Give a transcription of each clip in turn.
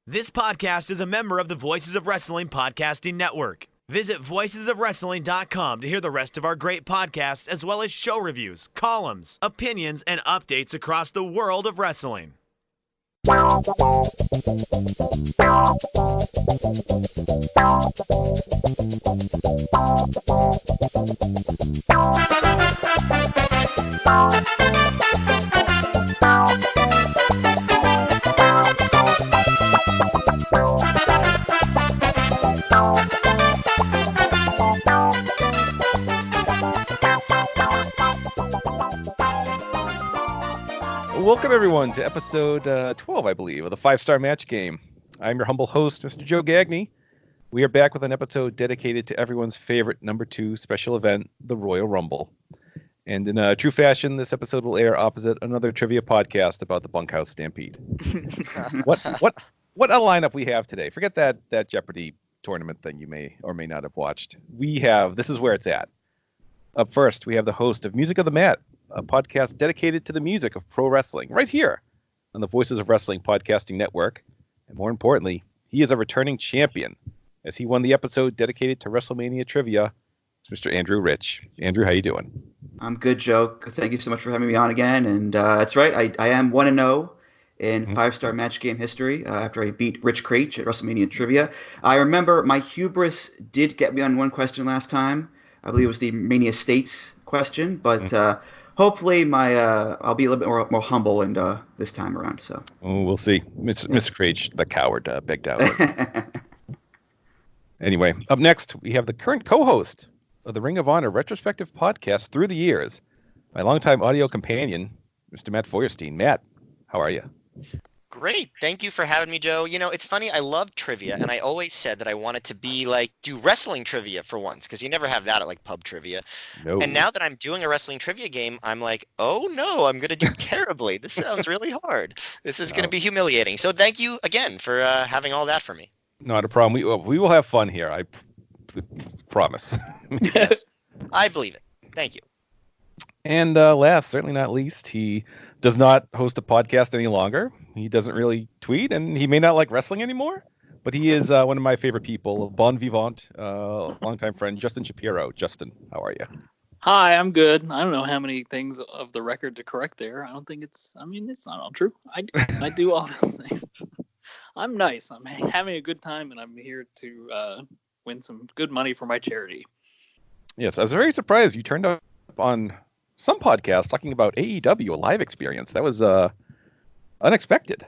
This podcast is a member of the Voices of Wrestling Podcasting Network. Visit voicesofwrestling.com to hear the rest of our great podcasts, as well as show reviews, columns, opinions, and updates across the world of wrestling. Welcome, everyone, to episode 12, I believe, of the 5-Star Match Game. I'm your humble host, Mr. Joe Gagney. We are back with an episode dedicated to everyone's favorite number 2 special event, the Royal Rumble. And in true fashion, this episode will air opposite another trivia podcast about the Bunkhouse Stampede. What a lineup we have today. Forget that Jeopardy tournament thing you may or may not have watched. This is where it's at. Up first, we have the host of Music of the Mat, a podcast dedicated to the music of pro wrestling, right here on the Voices of Wrestling Podcasting Network. And more importantly, he is a returning champion, as he won the episode dedicated to WrestleMania trivia. It's Mr. Andrew Rich. Andrew, how you doing? I'm good, Joe. Thank you so much for having me on again. And that's right, I am 1-0 in 5-Star Match Game history after I beat Rich Craich at WrestleMania trivia. I remember my hubris did get me on one question last time. I believe it was the Mania States question, but hopefully I'll be a little bit more humble and this time around. So we'll see. Mr. Craich, the coward, begged out. Anyway, up next, we have the current co-host of the Ring of Honor retrospective podcast through the years, my longtime audio companion, Mr. Matt Feuerstein. Matt, how are you? Great. Thank you for having me, Joe. You know, it's funny. I love trivia, and I always said that I wanted to be do wrestling trivia for once, because you never have that at pub trivia. No. And now that I'm doing a wrestling trivia game, I'm like, oh no, I'm going to do terribly. This sounds really hard. This is going to be humiliating. So thank you again for having all that for me. Not a problem. We will have fun here. I promise. Yes, I believe it. Thank you. And last, certainly not least, he does not host a podcast any longer. He doesn't really tweet, and he may not like wrestling anymore, but he is one of my favorite people, bon vivant, longtime friend, Justin Shapiro. Justin, how are you? Hi, I'm good. I don't know how many things of the record to correct there. I don't think it's not all true. I do all those things. I'm nice. I'm having a good time, and I'm here to win some good money for my charity. Yes, I was very surprised you turned up on some podcast talking about AEW, a live experience. That was unexpected.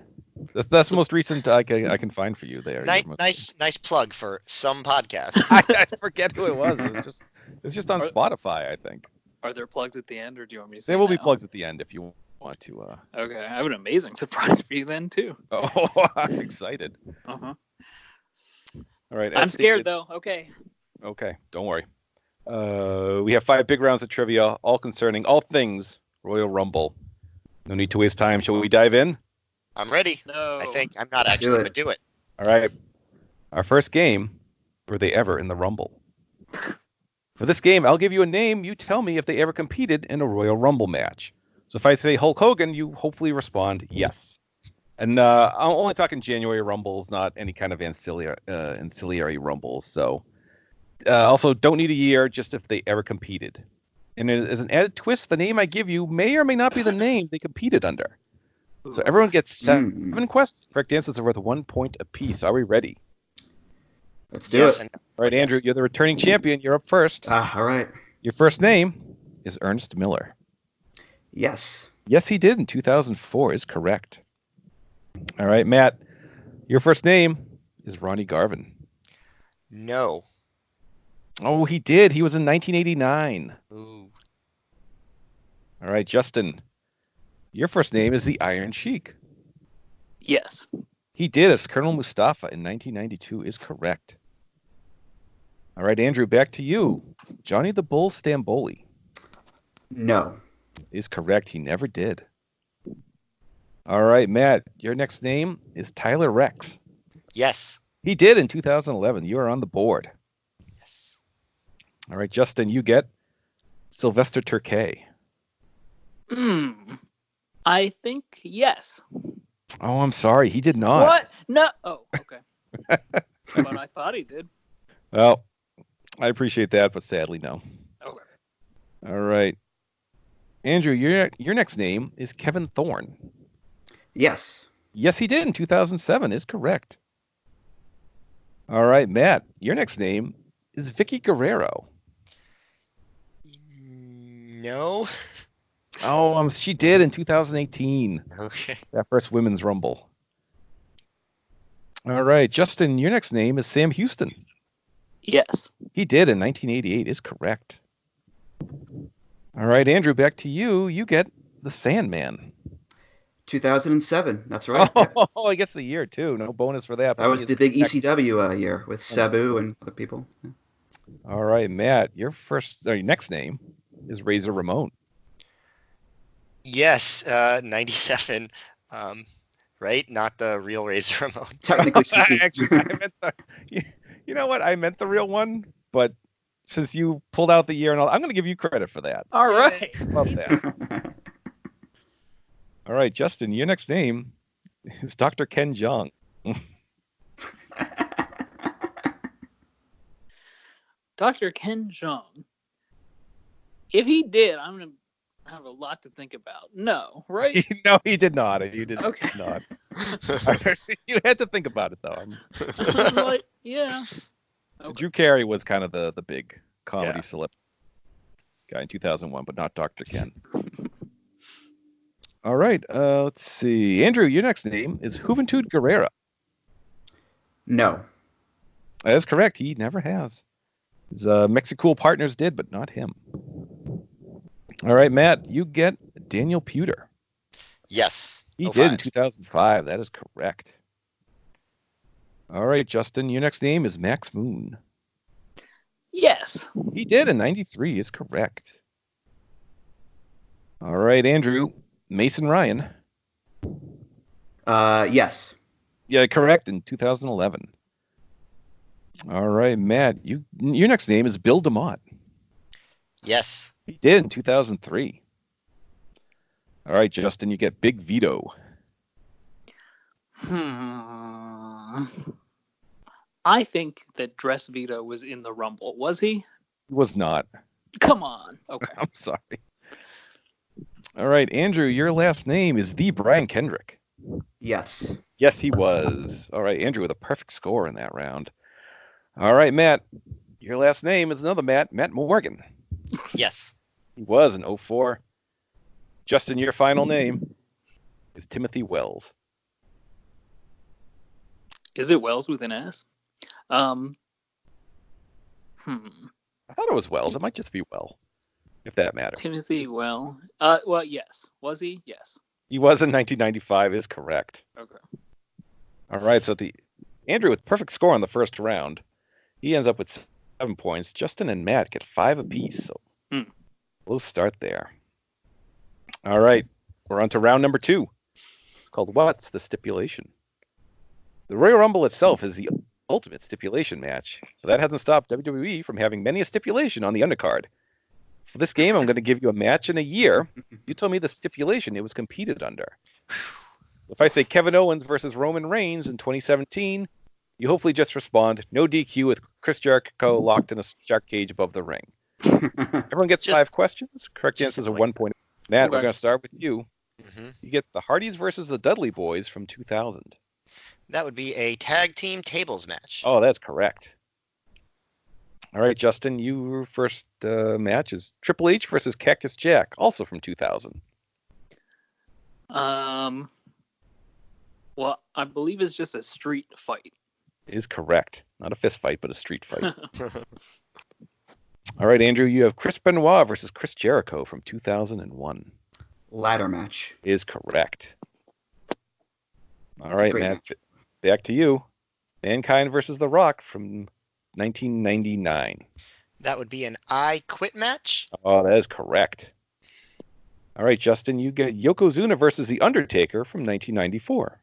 That's the most recent I can find for you there. Nice plug for some podcast. I forget who it was. It's just on Spotify, I think. Are there plugs at the end, or do you want me to say? There will be plugs at the end if you want to. Okay, I have an amazing surprise for you then too. Oh, I'm excited. Uh-huh. All right. I'm scared though. Okay. Okay, don't worry. We have 5 big rounds of trivia, all concerning all things Royal Rumble. No need to waste time. Shall we dive in? I'm ready. No. I think I'm not actually, but do it. All right. Our first game, were they ever in the Rumble? For this game, I'll give you a name. You tell me if they ever competed in a Royal Rumble match. So if I say Hulk Hogan, you hopefully respond yes. And I'm only talking January Rumbles, not any kind of ancillary Rumbles. So also, don't need a year, just if they ever competed. And as an added twist, the name I give you may or may not be the name they competed under. So everyone gets 7 questions. Correct answers are worth 1 point apiece. Are we ready? Let's do it. All right, Andrew, you're the returning champion. You're up first. All right. Your first name is Ernest Miller. Yes. Yes, he did in 2004 is correct. All right, Matt, your first name is Ronnie Garvin. No. Oh, he did. He was in 1989. Ooh. All right, Justin, your first name is the Iron Sheik. Yes. He did as Colonel Mustafa in 1992 is correct. All right, Andrew, back to you. Johnny the Bull Stamboli. No. Is correct. He never did. All right, Matt, your next name is Tyler Rex. Yes. He did in 2011. You are on the board. Yes. All right, Justin, you get Sylvester Turkey. I think yes. Oh, I'm sorry. He did not. What? No. Oh. he did. Well, I appreciate that, but sadly, no. Okay. All right. Andrew, your next name is Kevin Thorne. Yes. Yes, he did in 2007 is correct. All right, Matt, your next name is Vicky Guerrero. No. Oh, she did in 2018. Okay. That first Women's Rumble. All right, Justin, your next name is Sam Houston. Yes. He did in 1988 is correct. All right, Andrew, back to you. You get the Sandman. 2007. That's right. Oh, I guess the year too. No bonus for that. That was the big ECW year with Sabu and other people. Yeah. All right, Matt, your next name is Razor Ramon. Yes, 97. Right? Not the real Razor Ramon. Technically speaking. Actually, I meant you know what? I meant the real one, but since you pulled out the year and all, I'm going to give you credit for that. All right. Love that. All right, Justin, your next name is Dr. Ken Jeong. Dr. Ken Jeong. If he did, I'm going to have a lot to think about. No, right? No, he did not. You did Okay. not. You had to think about it, though. I'm like, yeah. Okay. Drew Carey was kind of the big comedy Yeah. celeb guy in 2001, but not Dr. Ken. All right, let's see. Andrew, your next name is Juventud Guerrera. No. That is correct. He never has. His Mexicool partners did, but not him. All right, Matt, you get Daniel Puder. Yes. He 05. did in 2005. That is correct. All right, Justin, your next name is Max Moon. Yes. He did in 93 is correct. All right, Andrew, Mason Ryan. Yes. Yeah, correct in 2011. All right, Matt, your next name is Bill DeMott. Yes. He did in 2003. All right, Justin, you get Big Vito. I think that Dress Vito was in the Rumble. Was he? He was not. Come on. Okay. I'm sorry. All right, Andrew, your last name is the Brian Kendrick. Yes. Yes, he was. All right, Andrew with a perfect score in that round. All right, Matt, your last name is another Matt Morgan. Yes. He was in 04. Justin, your final name is Timothy Wells. Is it Wells with an S? I thought it was Wells. It might just be Well, if that matters. Timothy Well. Well, yes. Was he? Yes. He was in 1995 is correct. Okay. All right, so Andrew with perfect score on the first round. He ends up with 7 points. Justin and Matt get 5 apiece, so we'll start there. All right, we're on to round number 2, called What's the Stipulation? The Royal Rumble itself is the ultimate stipulation match, but that hasn't stopped WWE from having many a stipulation on the undercard. For this game, I'm going to give you a match in a year. You tell me the stipulation it was competed under. If I say Kevin Owens versus Roman Reigns in 2017, you hopefully just respond, no DQ with Chris Jericho locked in a shark cage above the ring. Everyone gets 5 questions. Correct answers are 1 point. Matt, we're going to start with you. Mm-hmm. You get the Hardys versus the Dudley Boys from 2000. That would be a tag team tables match. Oh, that's correct. All right, Justin, your first match is Triple H versus Cactus Jack, also from 2000. Well, I believe it's just a street fight. It is correct. Not a fist fight, but a street fight. All right, Andrew, you have Chris Benoit versus Chris Jericho from 2001. Ladder match. It is correct. All That's right, Matt, back to you. Mankind versus The Rock from 1999. That would be an I Quit match. Oh, that is correct. All right, Justin, you get Yokozuna versus The Undertaker from 1994.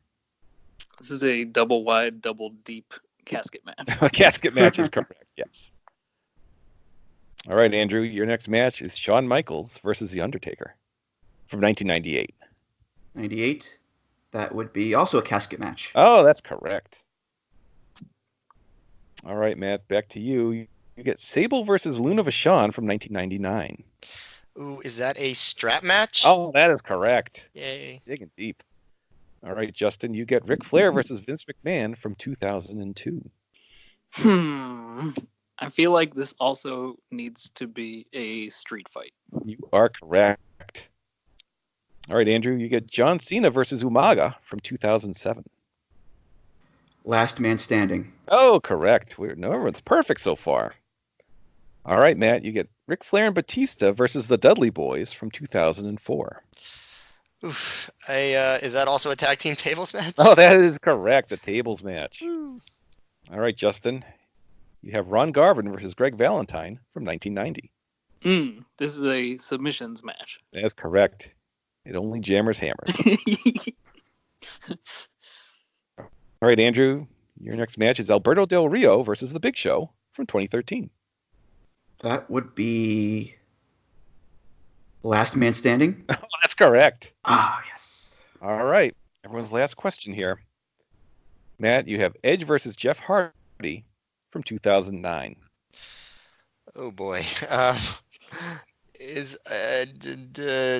This is a double wide, double deep casket match. A casket match is correct, yes. All right, Andrew, your next match is Shawn Michaels versus The Undertaker from 1998. 98. That would be also a casket match. Oh, that's correct. All right, Matt, back to you. You get Sable versus Luna Vachon from 1999. Ooh, is that a strap match? Oh, that is correct. Yay. Digging deep. All right, Justin, you get Ric Flair versus Vince McMahon from 2002. I feel like this also needs to be a street fight. You are correct. All right, Andrew, you get John Cena versus Umaga from 2007. Last Man Standing. Oh, correct. Everyone's perfect so far. All right, Matt, you get Ric Flair and Batista versus the Dudley Boys from 2004. Oof. Is that also a tag team tables match? Oh, that is correct. A tables match. All right, Justin, you have Ron Garvin versus Greg Valentine from 1990. This is a submissions match. That's correct. It only jammers hammers. All right, Andrew, your next match is Alberto Del Rio versus The Big Show from 2013. That would be Last Man Standing. Oh, that's correct. Ah, yes. All right. Everyone's last question here. Matt, you have Edge versus Jeff Hardy from 2009. Oh, boy. Is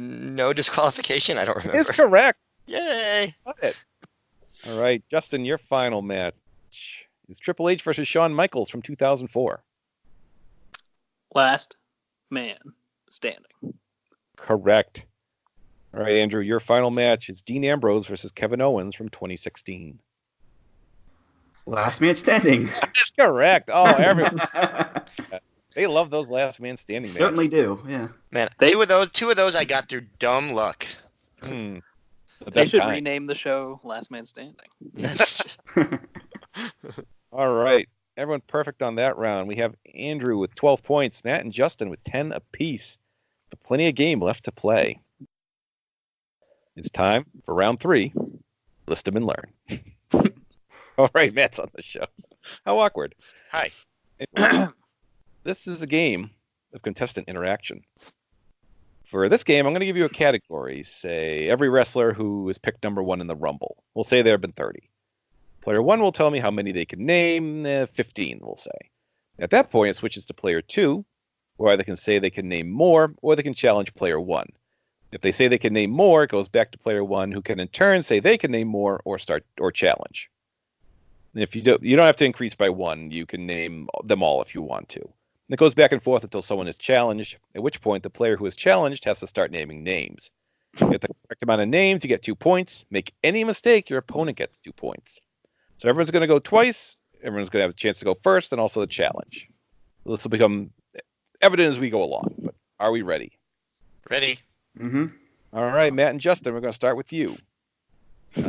no disqualification? I don't remember. It's correct. Yay. Love it. All right, Justin, your final match is Triple H versus Shawn Michaels from 2004. Last Man Standing. Correct. All right, Andrew, your final match is Dean Ambrose versus Kevin Owens from 2016. Last Man Standing. That's correct. Oh, everyone. They love those Last Man Standing matches. Certainly do, yeah. Man, two of those I got through dumb luck. They should rename the show Last Man Standing. All right. Everyone perfect on that round. We have Andrew with 12 points, Matt and Justin with 10 apiece. But plenty of game left to play. It's time for round 3. List them and learn. All right, Matt's on the show. How awkward. Hi. Anyway, this is a game of contestant interaction. For this game, I'm going to give you a category. Say every wrestler who is picked number 1 in the Rumble. We'll say there have been 30. Player 1 will tell me how many they can name. 15, we'll say. At that point, it switches to player 2, who either can say they can name more, or they can challenge player 1. If they say they can name more, it goes back to player 1, who can in turn say they can name more or challenge. And if you don't have to increase by 1. You can name them all if you want to. And it goes back and forth until someone is challenged, at which point the player who is challenged has to start naming names. If you get the correct amount of names, you get 2 points. Make any mistake, your opponent gets 2 points. So everyone's going to go twice. Everyone's going to have a chance to go first, and also the challenge. This will become evident as we go along. But are we ready? Ready. Mm-hmm. All right, Matt and Justin, we're going to start with you.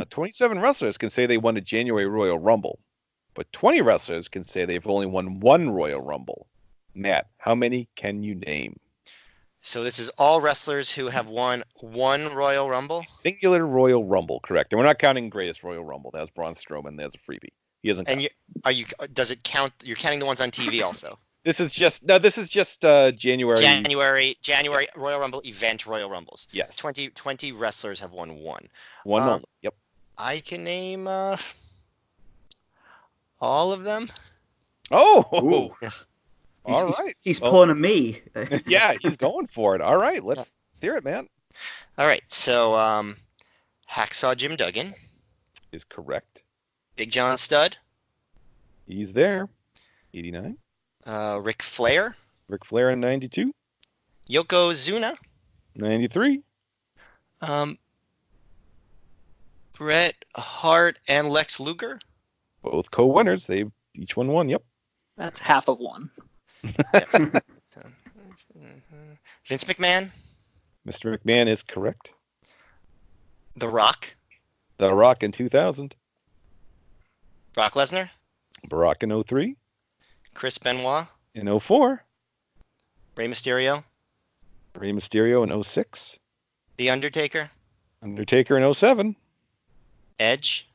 27 wrestlers can say they won a January Royal Rumble, but 20 wrestlers can say they've only won 1 Royal Rumble. Matt, how many can you name? So this is all wrestlers who have won 1 Royal Rumble? Singular Royal Rumble, correct. And we're not counting Greatest Royal Rumble. That was Braun Strowman. That's a freebie. He doesn't count. And does it count? You're counting the ones on TV also? This is just January. January Royal Rumble event Royal Rumbles. Yes. 20 wrestlers have won 1. One only. Yep. I can name all of them. Oh. Yes. All right. He's pulling a me. Yeah, he's going for it. All right, let's hear it, man. All right, so Hacksaw Jim Duggan Is correct. Big John Studd. He's there. 89. Ric Flair. Ric Flair in 92. Yokozuna. 93. Bret Hart and Lex Luger. Both co-winners. They each won 1. Yep. That's half of 1. Yes. Vince McMahon. Mr. McMahon is correct. The Rock. The Rock in 2000. Brock Lesnar. Barack in 03. Chris Benoit. In 04. Rey Mysterio. Rey Mysterio in 06. The Undertaker. Undertaker in 07. Edge.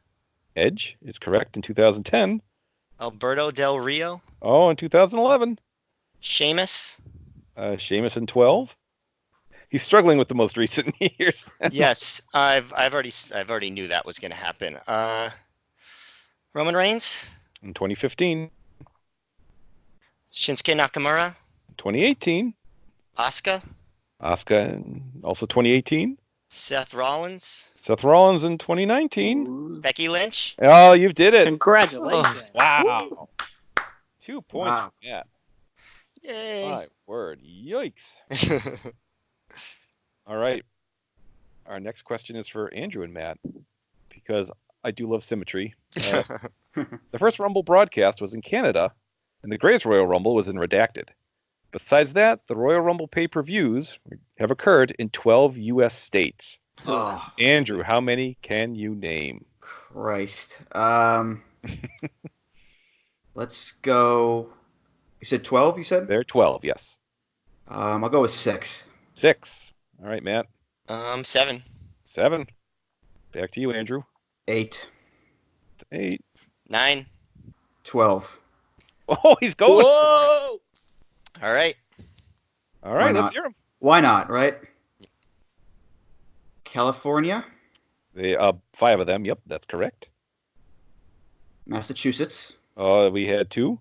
Edge is correct in 2010. Alberto Del Rio. Oh, in 2011. Sheamus. Sheamus in 12. He's struggling with the most recent years. Yes, I've already knew that was going to happen. Roman Reigns. In 2015. Shinsuke Nakamura. 2018. Asuka. Also 2018. Seth Rollins. Seth Rollins in 2019. Becky Lynch. Oh, you did it. Congratulations. Wow. 2 points. Wow. Yeah. Yay. My word. Yikes. All right. Our next question is for Andrew and Matt, because I do love symmetry. The first Rumble broadcast was in Canada, and the Greatest Royal Rumble was in Redacted. Besides that, the Royal Rumble pay-per-views have occurred in 12 U.S. states. Oh, Andrew, how many can you name? Christ. Let's go. You said 12, you said? There are 12, yes. I'll go with 6. 6. All right, Matt. 7. 7. Back to you, Andrew. 8. 8. 9. 12. Oh, he's going. Whoa! All right. All right, Why let's not? hear him. Why not, right? California, They 5 of them. Yep, that's correct. Massachusetts, We had 2.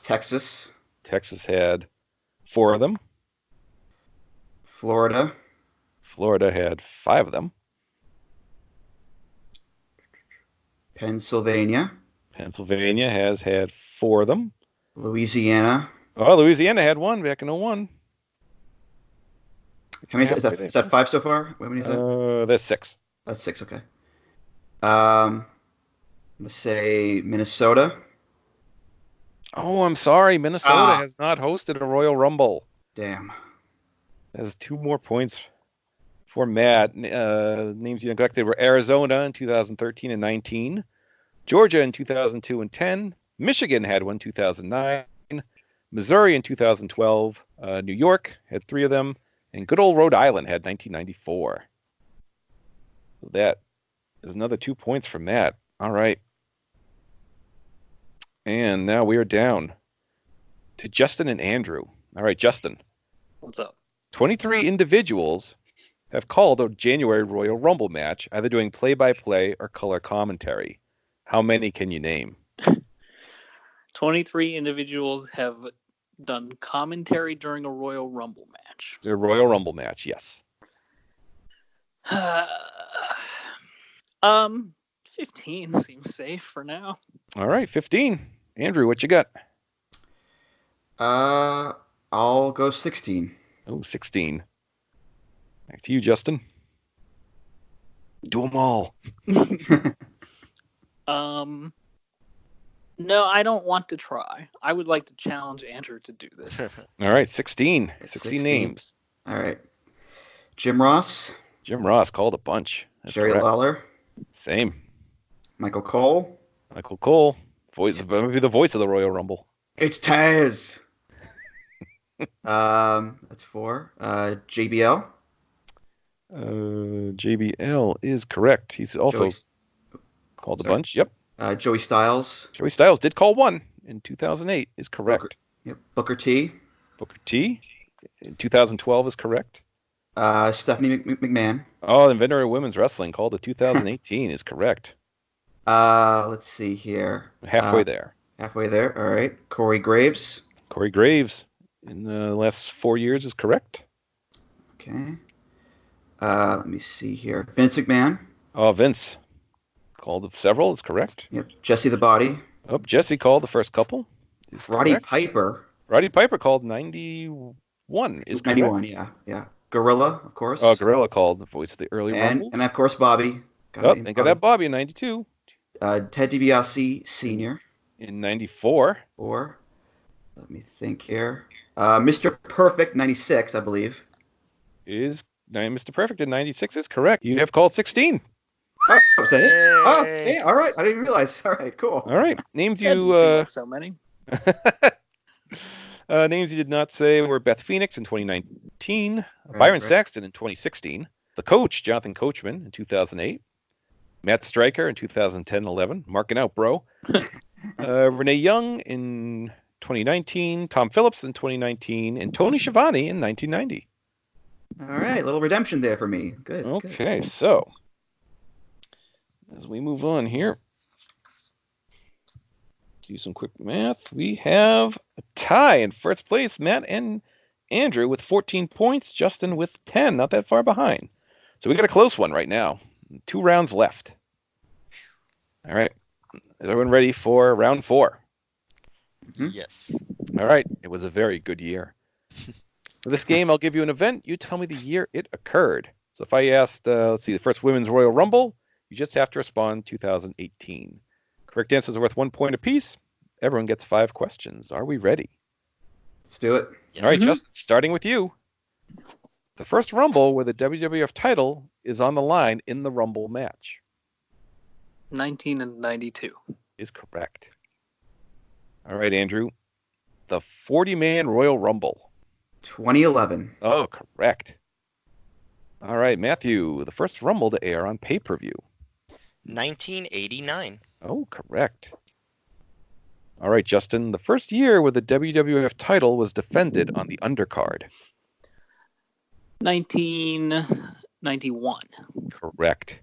Texas, Texas had 4 of them. Florida, Florida had 5 of them. Pennsylvania, Pennsylvania has had 4 of them. Louisiana. Oh, Louisiana had 1 back in 01. How many is that 5 so far? How many is that? That's 6. That's 6, okay. I'm going to say Minnesota. Oh, I'm sorry. Minnesota has not hosted a Royal Rumble. Damn. That's 2 more points for Matt. Names you neglected were Arizona in 2013 and 19, Georgia in 2002 and 10, Michigan had one 2009, Missouri in 2012, New York had 3 of them, and good old Rhode Island had 1994. So that is another 2 points for Matt. All right. And now we are down to Justin and Andrew. All right, Justin. What's up? 23 individuals have called a January Royal Rumble match, either doing play-by-play or color commentary. How many can you name? 23 individuals have done commentary during a Royal Rumble match. A Royal Rumble match, yes. 15 seems safe for now. All right, 15. Andrew, what you got? I'll go 16. Oh, 16. Back to you, Justin. Do them all. No, I don't want to try. I would like to challenge Andrew to do this. All right, 16. 16 names. All right. Jim Ross. Jim Ross called a bunch. That's Jerry correct. Lawler. Same. Michael Cole. Michael Cole. Maybe the voice of the Royal Rumble. It's Taz. That's 4. JBL. JBL is correct. He's also called a bunch. Yep. Joey Styles. Joey Styles did call one in 2008 is correct. Booker T. Booker T in 2012 is correct. Stephanie McMahon. Oh, the inventor of women's wrestling called it 2018 is correct. Let's see here. Halfway there. Halfway there. All right. Corey Graves. Corey Graves in the last 4 years is correct. Okay. Let me see here. Vince McMahon. Oh, Vince called several is correct. Yep. Jesse the Body. Oh, Jesse called the first couple. Roddy Piper. Roddy Piper called 91 is correct. 91, yeah. Gorilla, of course. Oh, Gorilla called the voice of the early Rumble. And of course Bobby. Got to have Bobby in 92. Ted DiBiase Sr. In 94. Let me think here. Mr. Perfect 96, I believe. Mr. Perfect in 96 is correct. You have called 16. Oh, was that it? Oh, yeah, all right. I didn't even realize. All right, cool. All right. Names That you like so many. names you did not say were Beth Phoenix in 2019, Byron Saxton in 2016, the coach Jonathan Coachman in 2008, Matt Stryker in 2010-11, marking out, bro. Renee Young in 2019, Tom Phillips in 2019, and Tony Schiavone in 1990. All right, little redemption there for me. Good. Okay, good. So as we move on here, do some quick math. We have a tie in first place, Matt and Andrew with 14 points, Justin with 10, not that far behind. So we got a close one right now. 2 rounds left. All right. Is everyone ready for round 4? Yes. All right. It was a very good year. For this game, I'll give you an event. You tell me the year it occurred. So if I asked, let's see, the first Women's Royal Rumble, you just have to respond 2018. Correct answers are worth 1 point apiece. Everyone gets 5 questions. Are we ready? Let's do it. Yes. All right, Justin, starting with you. The first Rumble where the WWF title is on the line in the Rumble match 1992. is correct. All right, Andrew. The 40-man Royal Rumble. 2011. Oh, correct. All right, Matthew. The first Rumble to air on pay-per-view. 1989. Oh, correct. All right, Justin. The first year where the WWF title was defended on the undercard. 1991. Correct.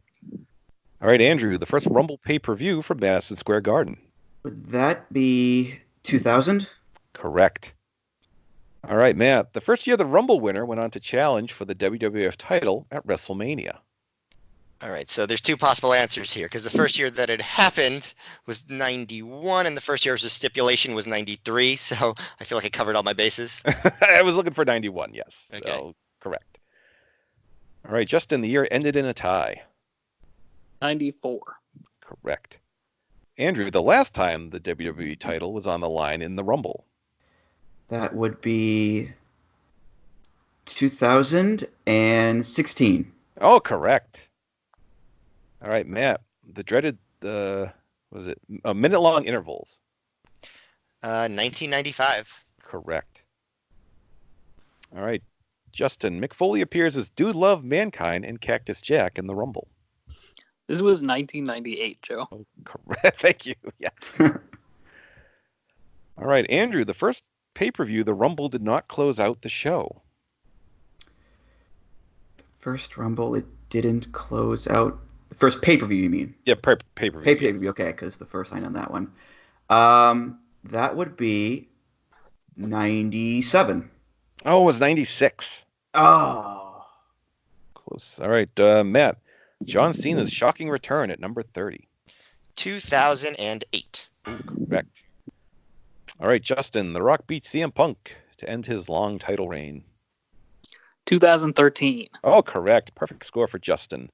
All right, Andrew. The first Rumble pay-per-view from Madison Square Garden. Would that be 2000? Correct. All right, Matt. The first year the Rumble winner went on to challenge for the WWF title at WrestleMania. All right, so there's 2 possible answers here, because the first year that it happened was 91, and the first year was a stipulation was 93, so I feel like I covered all my bases. I was looking for 91, yes. Okay. So, correct. All right, Justin, the year ended in a tie. 94. Correct. Andrew, the last time the WWE title was on the line in the Rumble. That would be 2016. Oh, correct. All right, Matt, the dreaded, minute-long intervals. 1995. Correct. All right, Justin, Mick Foley appears as Dude Love Mankind and Cactus Jack in the Rumble. This was 1998, Joe. Oh, correct. Thank you. Yeah. All right, Andrew, the first pay-per-view, the Rumble did not close out the show. First Rumble, it didn't close out. The first pay-per-view, you mean? Yeah, pay-per-view. Pay-per-view, yes. okay, because the first line on that one. That would be 97. Oh, it was 96. Oh. Close. All right, Matt, John Cena's shocking return at number 30. 2008. Correct. All right, Justin, The Rock beats CM Punk to end his long title reign. 2013. Oh, correct. Perfect score for Justin.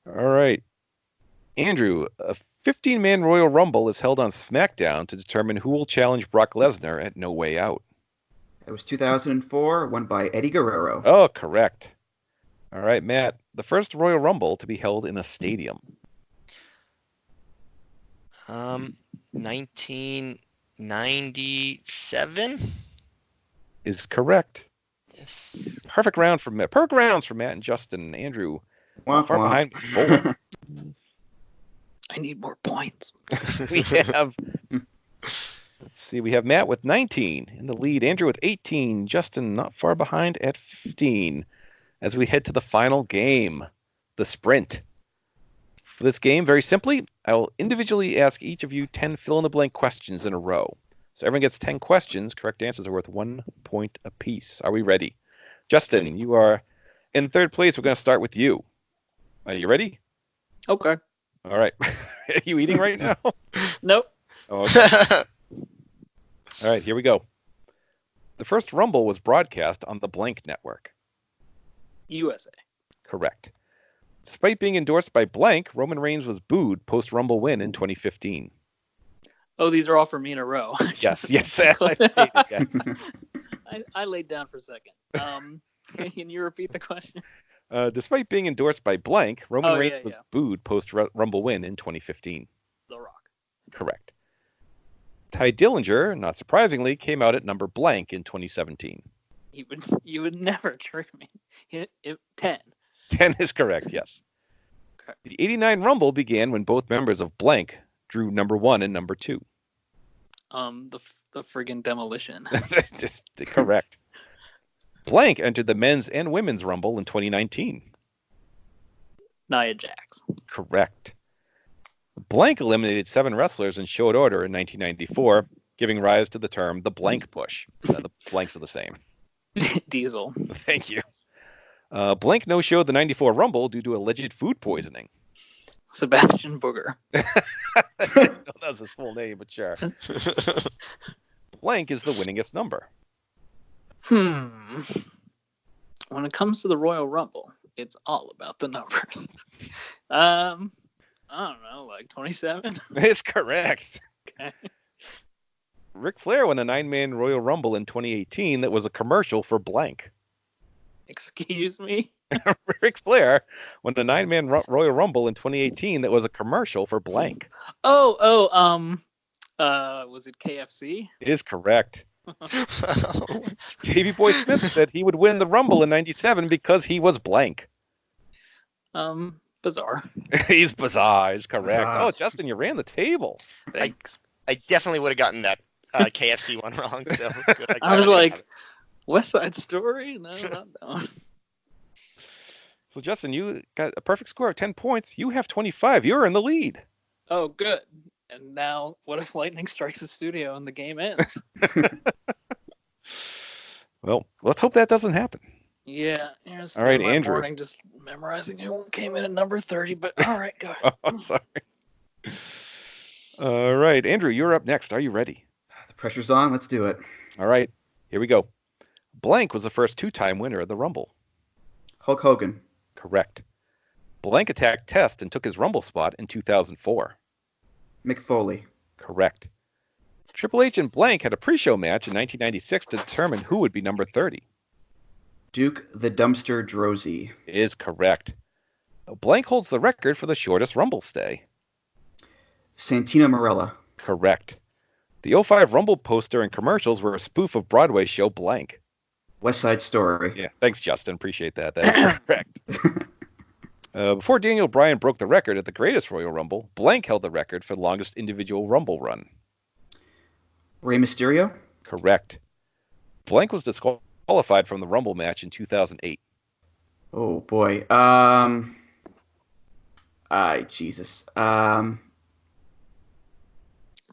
All right. Andrew, a 15-man Royal Rumble is held on SmackDown to determine who will challenge Brock Lesnar at No Way Out. It was 2004, won by Eddie Guerrero. Oh, correct. All right, Matt, the first Royal Rumble to be held in a stadium. 1997 is correct. Yes. Perfect rounds for Matt and Justin. Andrew, Womp, far womp. behind with 4. I need more points. We have, let's see, we have Matt with 19 in the lead, Andrew with 18, Justin not far behind at 15. As we head to the final game, the sprint. For this game, very simply, I will individually ask each of you 10 fill-in-the-blank questions in a row. So everyone gets 10 questions. Correct answers are worth 1 point apiece. Are we ready? Justin, you are in third place. We're going to start with you. Are you ready? Okay. All right. Are you eating right now? Nope. Oh, okay. All right, here we go. The first Rumble was broadcast on the Blank Network. USA. Correct. Despite being endorsed by Blank, Roman Reigns was booed post-Rumble win in 2015. Oh, these are all for me in a row. Yes, as I stated. Yes. I laid down for a second. Can you repeat the question? Despite being endorsed by Blank, Roman Reigns was yeah. booed post-Rumble win in 2015. The Rock. Correct. Ty Dillinger, not surprisingly, came out at number blank in 2017. You would never trick me. 10. 10 is correct, yes. Okay. The 89 Rumble began when both members of Blank drew number 1 and number 2. The friggin' Demolition. Just correct. Blank entered the men's and women's Rumble in 2019. Nia Jax. Correct. Blank eliminated 7 wrestlers in short order in 1994. giving rise to the term the blank push. The blanks are the same. Diesel. Thank you. Blank no-showed the 94 Rumble due to alleged food poisoning. Sebastian Booger. I didn't know that was his full name, but sure. Blank is the winningest number. When it comes to the Royal Rumble, it's all about the numbers. I don't know, like 27? It's correct. Okay. Ric Flair won a 9-man Royal Rumble in 2018 that was a commercial for blank. Excuse me? Ric Flair won a 9-man Royal Rumble in 2018 that was a commercial for blank. Was it KFC? It is correct. Davey Boy Smith said he would win the Rumble in 97 because he was blank. Bizarre. He's bizarre. Is correct. Bizarre. Oh, Justin, you ran the table. Thanks. I definitely would have gotten that KFC one wrong. So good. I was like, West Side Story? No, not that one. So, Justin, you got a perfect score of 10 points. You have 25. You're in the lead. Oh, good. And now, what if lightning strikes the studio and the game ends? Well, let's hope that doesn't happen. Yeah. Here's All right, my Andrew. morning just memorizing who came in at number 30, but all right, go ahead. Oh, I'm sorry. All right, Andrew, you're up next. Are you ready? The pressure's on. Let's do it. All right, here we go. Blank was the first 2-time winner of the Rumble. Hulk Hogan. Correct. Blank attacked Test and took his Rumble spot in 2004. Mick Foley. Correct. Triple H and Blank had a pre-show match in 1996 to determine who would be number 30. Duke the Dumpster Droese. Is correct. Blank holds the record for the shortest Rumble stay. Santino Marella. Correct. The 05 Rumble poster and commercials were a spoof of Broadway show Blank. West Side Story. Yeah, thanks, Justin. Appreciate that. That is correct. Before Daniel Bryan broke the record at the Greatest Royal Rumble, Blank held the record for the longest individual Rumble run. Rey Mysterio. Correct. Blank was disqualified from the Rumble match in 2008. Oh boy. Jesus. From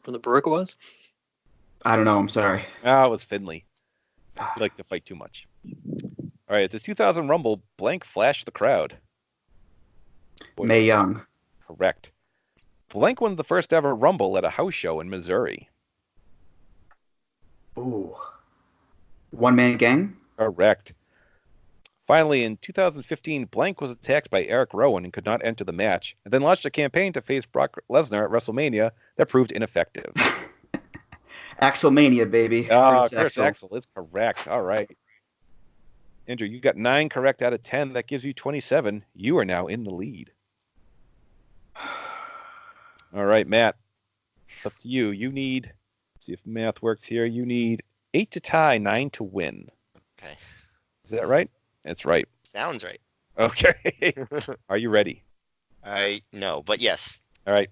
the Baroque was? I don't know. I'm sorry. Ah, it was Finley. He liked to fight too much. All right, at the 2000 Rumble, Blank flashed the crowd. Mae Young. Correct. Blank won the first ever Rumble at a house show in Missouri. Ooh. One Man Gang. Correct. Finally, in 2015, Blank was attacked by Eric Rowan and could not enter the match, and then launched a campaign to face Brock Lesnar at WrestleMania that proved ineffective. Axelmania, baby. Chris Axel is correct. All right. Andrew, you got 9 correct out of 10. That gives you 27. You are now in the lead. All right, Matt. It's up to you. You need, see if math works here. You need 8 to tie, 9 to win. Okay. Is that right? That's right. Sounds right. Okay. Are you ready? No, but yes. All right.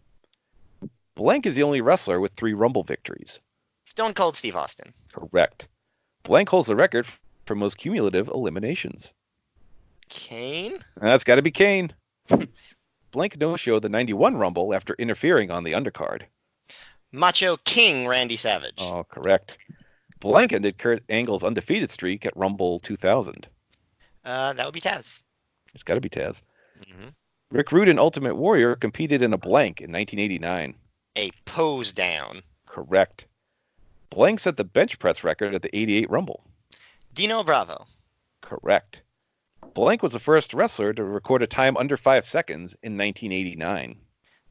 Blank is the only wrestler with 3 Rumble victories. Stone Cold Steve Austin. Correct. Blank holds the record for most cumulative eliminations. Kane? That's got to be Kane. Blank no-showed the 91 Rumble after interfering on the undercard. Macho King Randy Savage. Oh, correct. Blank ended Kurt Angle's undefeated streak at Rumble 2000. That would be Taz. It's got to be Taz. Mm-hmm. Rick Rude and Ultimate Warrior competed in a blank in 1989. A pose down. Correct. Blank set the bench press record at the 88 Rumble. Dino Bravo. Correct. Blank was the first wrestler to record a time under 5 seconds in 1989.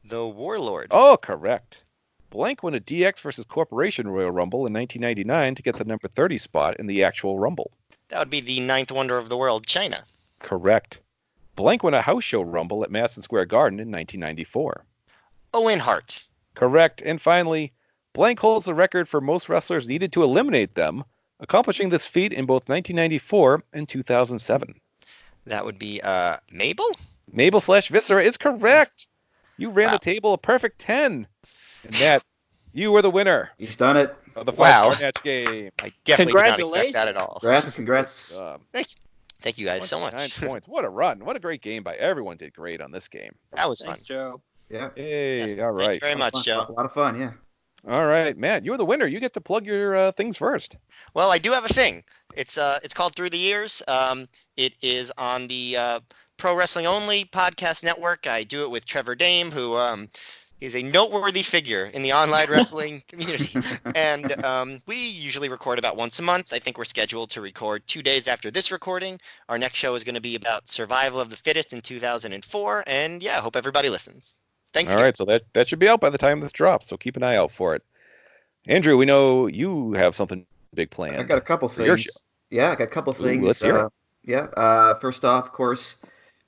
The Warlord. Oh, correct. Blank won a DX versus Corporation Royal Rumble in 1999 to get the number 30 spot in the actual Rumble. That would be the 9th wonder of the world, China. Correct. Blank won a house show Rumble at Madison Square Garden in 1994. Owen Hart. Correct. And finally, Blank holds the record for most wrestlers needed to eliminate them, accomplishing this feat in both 1994 and 2007. That would be Mabel? Mabel/Viscera is correct. You ran the table a perfect 10. And Matt, you were the winner He's done it. of the five-star match game. I definitely did not expect that at all. Congrats. Thank you guys so much. 9 points. What a run. What a great game by everyone. Did great on this game. That was Thanks, fun. Joe. Yeah. Hey, Yes, all right. Thank you very much, Joe. A lot of fun, yeah. All right, Matt, you're the winner. You get to plug your things first. Well, I do have a thing. It's called Through the Years. It is on the Pro Wrestling Only podcast network. I do it with Trevor Dame, who is a noteworthy figure in the online wrestling community. And we usually record about once a month. I think we're scheduled to record 2 days after this recording. Our next show is going to be about survival of the fittest in 2004. And yeah, I hope everybody listens. Thanks. All right, so that should be out by the time this drops, so keep an eye out for it. Andrew, we know you have something big planned. I got a couple things. Yeah, I got a couple things. Let's hear it. Yeah. First off, of course,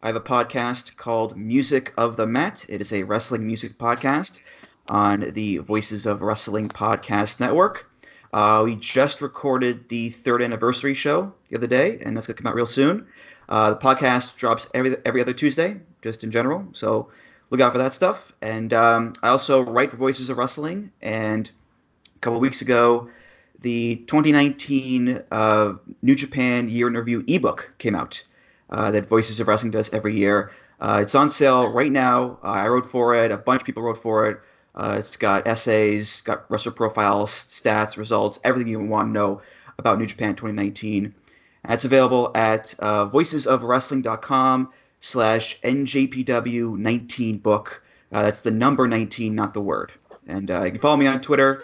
I have a podcast called Music of the Mat. It is a wrestling music podcast on the Voices of Wrestling Podcast Network. We just recorded the 3rd anniversary show the other day, and that's going to come out real soon. The podcast drops every other Tuesday, just in general, so look out for that stuff. And I also write for Voices of Wrestling, and a couple weeks ago, the 2019 New Japan Year in Review ebook came out that Voices of Wrestling does every year. It's on sale right now. I wrote for it. A bunch of people wrote for it. It's got essays, got wrestler profiles, stats, results, everything you want to know about New Japan 2019. And it's available at voicesofwrestling.com/NJPW19book. That's the number 19, not the word. And you can follow me on Twitter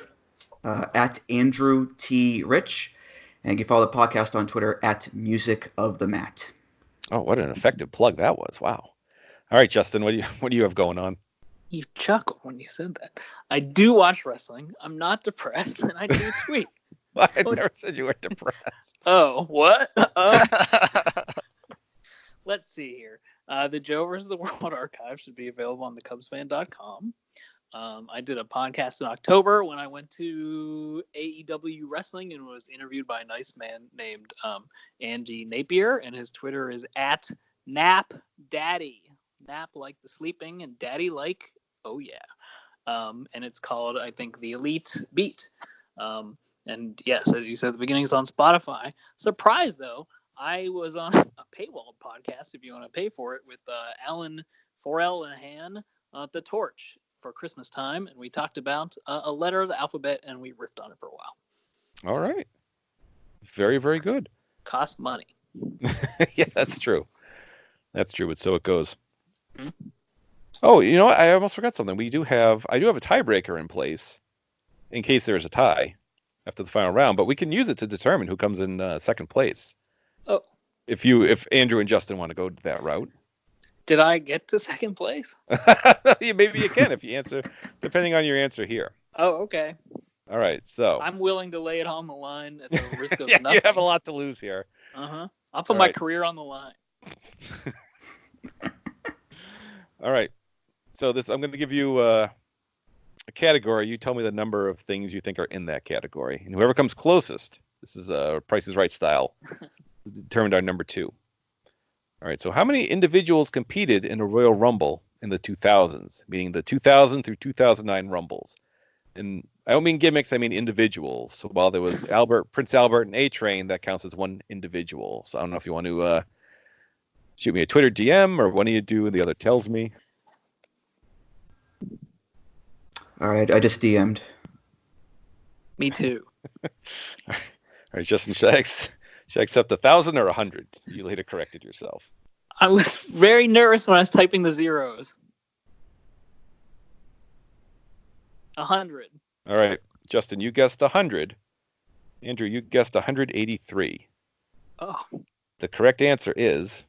at Andrew T. Rich. And you can follow the podcast on Twitter at Music of the Mat. Oh, what an effective plug that was. Wow. All right, Justin, what do you have going on? You chuckle when you said that. I do watch wrestling. I'm not depressed, and I do tweet. I never said you were depressed. Oh, what? Let's see here. The Joe vs. the World archive should be available on thecubsfan.com. I did a podcast in October when I went to AEW Wrestling and was interviewed by a nice man named Angie Napier, and his Twitter is at NapDaddy. Nap like the sleeping and daddy like, oh yeah. And it's called, I think, The Elite Beat. And yes, as you said at the beginning, it's on Spotify. Surprise, though, I was on a paywalled podcast, if you want to pay for it, with Alan Forel and Han at The Torch for Christmas time, and we talked about a letter of the alphabet, and we riffed on it for a while. All right. Very, very good. Cost money. Yeah, that's true. That's true, but so it goes. Mm-hmm. Oh, you know what? I almost forgot something. I do have a tiebreaker in place in case there is a tie after the final round, but we can use it to determine who comes in second place. Oh. If Andrew and Justin want to go that route. Did I get to second place? Maybe you can if you answer, depending on your answer here. Oh, okay. All right, so. I'm willing to lay it on the line at the risk of yeah, nothing. You have a lot to lose here. Uh-huh. I'll put my career on the line. All right. So I'm going to give you a category. You tell me the number of things you think are in that category. And whoever comes closest, this is Price is Right style, determined our number 2. All right. So how many individuals competed in a Royal Rumble in the 2000s, meaning the 2000 through 2009 Rumbles? And I don't mean gimmicks, I mean individuals. So while there was Prince Albert and A-Train, that counts as one individual. So I don't know if you want to shoot me a Twitter DM or one of you do and the other tells me. All right, I just DM'd. Me too. All right, Justin, should I accept 1,000 or 100? You later corrected yourself. I was very nervous when I was typing the zeros. 100. All right, Justin, you guessed 100. Andrew, you guessed 183. Oh. The correct answer is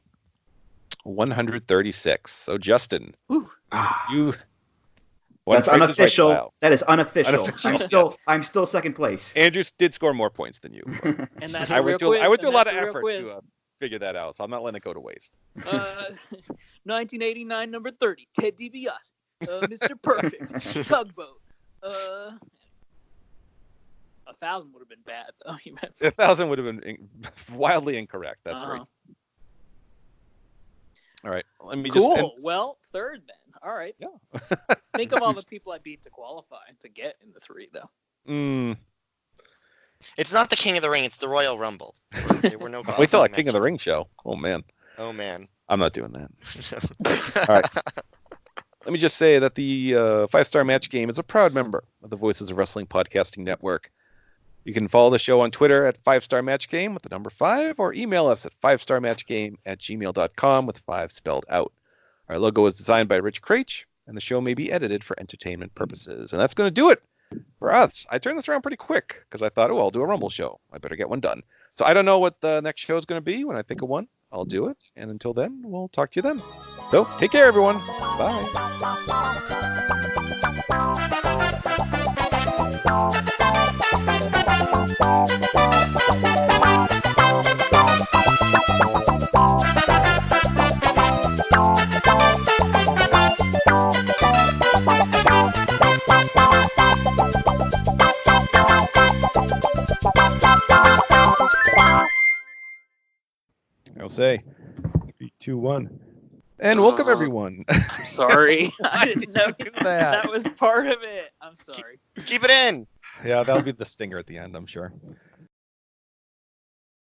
136. So, Justin, you. That's unofficial. Right, that is unofficial. Unofficial. I'm still second place. Andrew did score more points than you. And that's I went through a lot of effort quiz. to figure that out, so I'm not letting it go to waste. 1989, number 30, Ted DiBiase, Mr. Perfect, Tugboat. 1,000 would have been bad, though. 1,000 would have been wildly incorrect. That's right. All right. Let me cool. Well, third then. All right. Yeah. Think of all the people I beat to qualify to get in the 3, though. It's not the King of the Ring. It's the Royal Rumble. There were no. Wait till a King of the Ring show. Oh man. Oh man. I'm not doing that. All right. let me just say that the 5-Star Match Game is a proud member of the Voices of Wrestling Podcasting Network. You can follow the show on Twitter at 5-Star Match Game with the number 5, or email us at 5starmatchgame@gmail.com with 5 spelled out. Our logo is designed by Rich Craich, and the show may be edited for entertainment purposes. And that's going to do it for us. I turned this around pretty quick because I thought, I'll do a Rumble show. I better get one done. So I don't know what the next show is going to be. When I think of one, I'll do it. And until then, we'll talk to you then. So take care, everyone. Bye. I'll say 3, 2, 1. And welcome, everyone. I'm sorry. I didn't know do that. That was part of it. I'm sorry. Keep it in. Yeah, that'll be the stinger at the end, I'm sure.